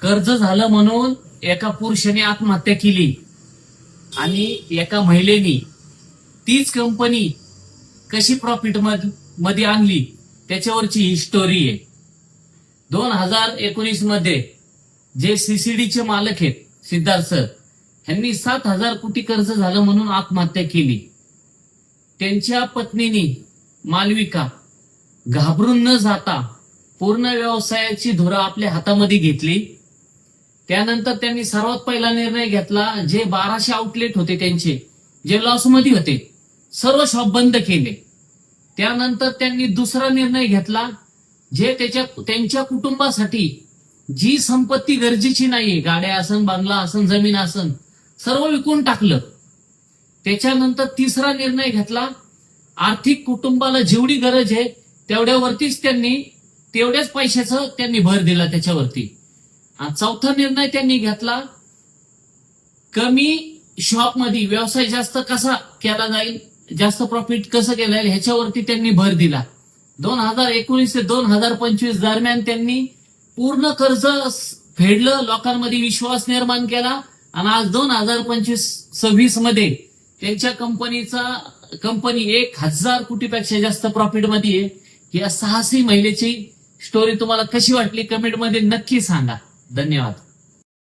कर्ज झालं म्हणून एका पुरुषाने आत्महत्या केली आणि एका महिलेने तीच कंपनी कशी प्रॉफिट मध्ये आणली त्याच्यावरची ही स्टोरी आहे. 2019 मध्ये जे सीसीडीचे मालक आहेत सिद्धार्थ सर, यांनी 7,000 कोटी कर्ज झालं म्हणून आत्महत्या केली. त्यांच्या पत्नीने मालविका घाबरून न जाता पूर्ण व्यवसायाची धुरा आपल्या हातामध्ये घेतली. त्यानंतर त्यांनी सर्वात पहिला निर्णय घेतला, जे 1200 आउटलेट होते त्यांचे, जे लॉसमध्ये होते, सर्व शॉप बंद केले. त्यानंतर त्यांनी दुसरा निर्णय घेतला, जे त्यांच्या कुटुंबासाठी जी संपत्ती गरजेची नाहीये, गाड्या असन, बांगला असन, जमीन असन, सर्व विकून टाकलं. त्याच्यानंतर तिसरा निर्णय घेतला, आर्थिक कुटुंबाला जेवढी गरज आहे तेवढ्यावरतीच तेवढ्याच पैशाचं त्यांनी भर दिला त्याच्यावरती. आणि चौथा निर्णय त्यांनी घेतला, कमी शॉपमध्ये व्यवसाय जास्त कसा केला जाईल, जास्त प्रॉफिट कसं केलं जाईल ह्याच्यावरती त्यांनी भर दिला. 2019 ते 2025 दरम्यान त्यांनी पूर्ण कर्ज फेडलं, लोकांमध्ये विश्वास निर्माण केला आणि आज 2025-26 मध्ये त्यांच्या कंपनी 1,000 कोटीपेक्षा जास्त प्रॉफिटमध्ये आहे. या साहसी महिलेची स्टोरी तुम्हाला कशी वाटली कमेंटमध्ये नक्की सांगा. धन्यवाद.